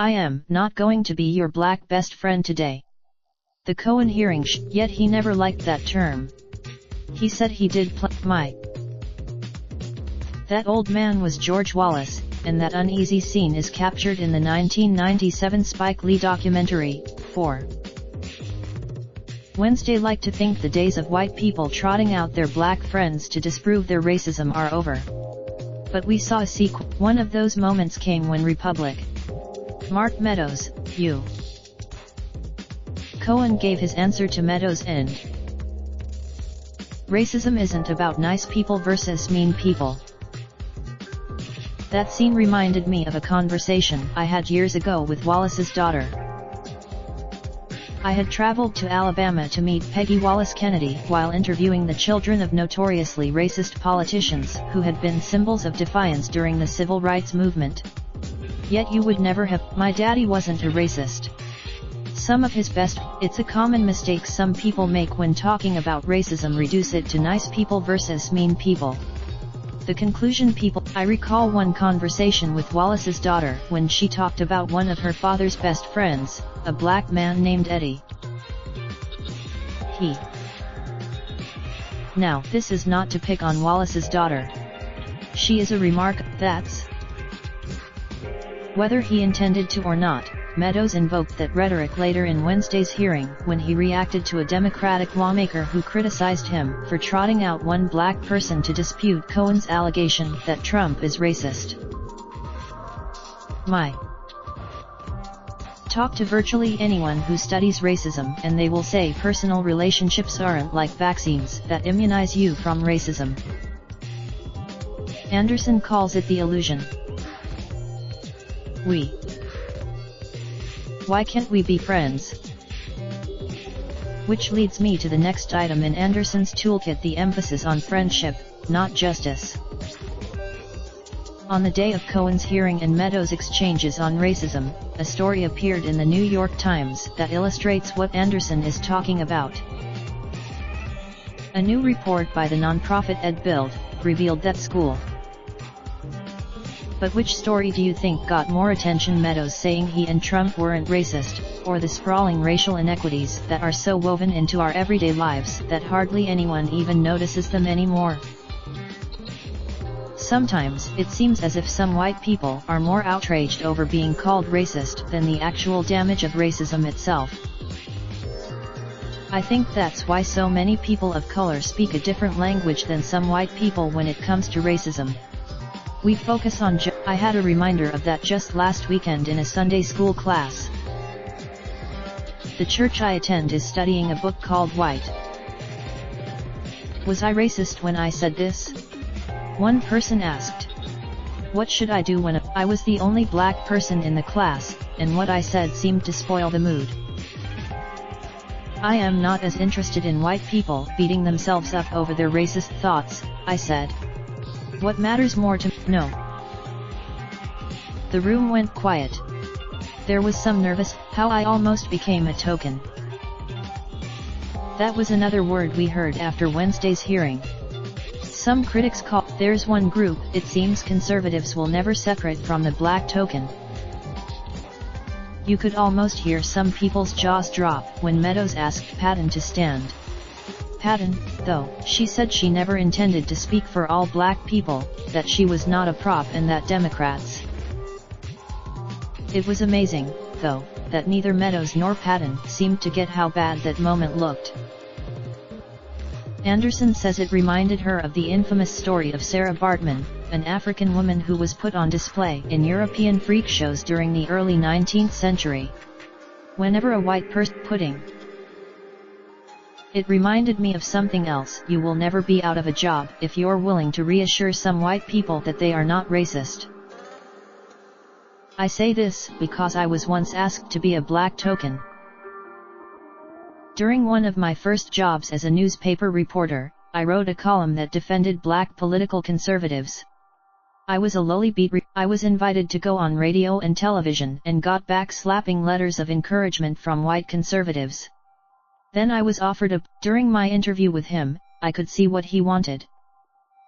I am not going to be your black best friend today. The Cohen hearing yet he never liked that term. He said he did my. That old man was George Wallace, and that uneasy scene is captured in the 1997 Spike Lee documentary, 4. Wednesday like to think the days of white people trotting out their black friends to disprove their racism are over. But we saw a sequel. One of those moments came when Republic. Mark Meadows, U. Cohen gave his answer to Meadows' end. Racism isn't about nice people versus mean people. That scene reminded me of a conversation I had years ago with Wallace's daughter. I had traveled to Alabama to meet Peggy Wallace Kennedy while interviewing the children of notoriously racist politicians who had been symbols of defiance during the civil rights movement. Yet you would never have. My daddy wasn't a racist. Some of his best. It's a common mistake some people make when talking about racism, reduce it to nice people versus mean people. The conclusion people. I recall one conversation with Wallace's daughter when she talked about one of her father's best friends, a black man named Eddie. Now, this is not to pick on Wallace's daughter. She is a remark, that's. Whether he intended to or not, Meadows invoked that rhetoric later in Wednesday's hearing when he reacted to a Democratic lawmaker who criticized him for trotting out one black person to dispute Cohen's allegation that Trump is racist. Talk to virtually anyone who studies racism and they will say personal relationships aren't like vaccines that immunize you from racism. Anderson calls it the illusion. Why can't we be friends? Which leads me to the next item in Anderson's toolkit, the emphasis on friendship, not justice. On the day of Cohen's hearing and Meadows' exchanges on racism, a story appeared in the New York Times that illustrates what Anderson is talking about. A new report by the nonprofit EdBuild revealed that school. But which story do you think got more attention, Meadows saying he and Trump weren't racist, or the sprawling racial inequities that are so woven into our everyday lives that hardly anyone even notices them anymore? Sometimes it seems as if some white people are more outraged over being called racist than the actual damage of racism itself. I think that's why so many people of color speak a different language than some white people when it comes to racism. We focus on I had a reminder of that just last weekend in a Sunday school class. The church I attend is studying a book called White. Was I racist when I said this? One person asked. What should I do when I was the only black person in the class, and what I said seemed to spoil the mood. I am not as interested in white people beating themselves up over their racist thoughts, I said. What matters more to me? No. The room went quiet. There was some nervous, how I almost became a token. That was another word we heard after Wednesday's hearing. Some critics call, there's one group, it seems conservatives will never separate from the black token. You could almost hear some people's jaws drop when Meadows asked Patton to stand. Patton, though, she said she never intended to speak for all black people, that she was not a prop and that Democrats. It was amazing, though, that neither Meadows nor Patton seemed to get how bad that moment looked. Anderson says it reminded her of the infamous story of Sarah Bartman, an African woman who was put on display in European freak shows during the early 19th century. Whenever a white person pudding. It reminded me of something else. You will never be out of a job if you're willing to reassure some white people that they are not racist. I say this because I was once asked to be a black token. During one of my first jobs as a newspaper reporter, I wrote a column that defended black political conservatives. I was a lowly beat I was invited to go on radio and television and got back slapping letters of encouragement from white conservatives. Then I was offered during my interview with him, I could see what he wanted.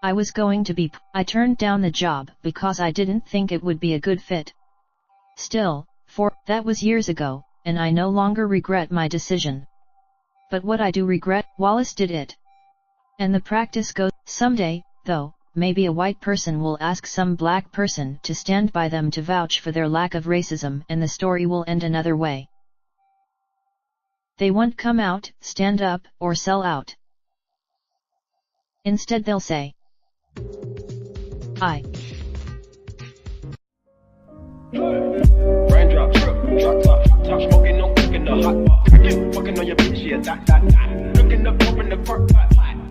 I was going to be I turned down the job because I didn't think it would be a good fit. Still, For that was years ago, and I no longer regret my decision. But what I do regret, Wallace did it. And the practice goes, someday, though, maybe a white person will ask some black person to stand by them to vouch for their lack of racism, and the story will end another way. They won't come out, stand up, or sell out. Instead they'll say, Raindrop, drop top, top smoking, no cooking the hot pot. Fucking on your bitch, yeah, that. Looking up, open the park pot.